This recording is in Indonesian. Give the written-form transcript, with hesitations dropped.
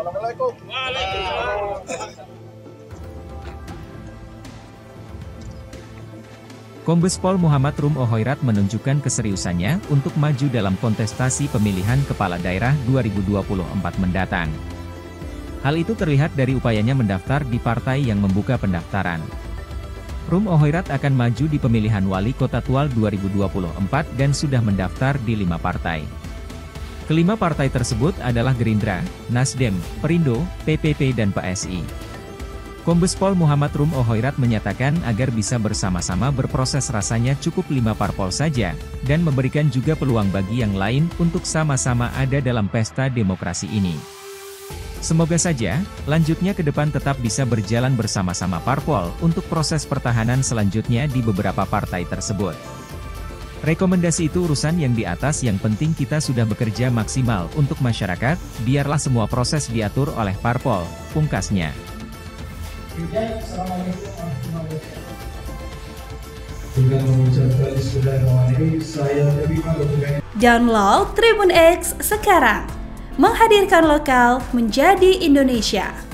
Assalamualaikum. Kombes Pol Muhammad Rum Ohoirat menunjukkan keseriusannya untuk maju dalam kontestasi pemilihan kepala daerah 2024 mendatang. Hal itu terlihat dari upayanya mendaftar di partai yang membuka pendaftaran. Rum Ohoirat akan maju di pemilihan wali kota Tual 2024 dan sudah mendaftar di 5 partai. Kelima partai tersebut adalah Gerindra, Nasdem, Perindo, PPP dan PSI. Kombes Pol Muhammad Rum Ohoirat menyatakan agar bisa bersama-sama berproses rasanya cukup 5 parpol saja, dan memberikan juga peluang bagi yang lain untuk sama-sama ada dalam pesta demokrasi ini. Semoga saja, lanjutnya ke depan tetap bisa berjalan bersama-sama parpol untuk proses pertahanan selanjutnya di beberapa partai tersebut. Rekomendasi itu urusan yang di atas, yang penting kita sudah bekerja maksimal untuk masyarakat, biarlah semua proses diatur oleh parpol, pungkasnya. Dengan mengucapkan bismillahirrahmanirrahim, saya Download Tribun X sekarang, menghadirkan lokal menjadi Indonesia.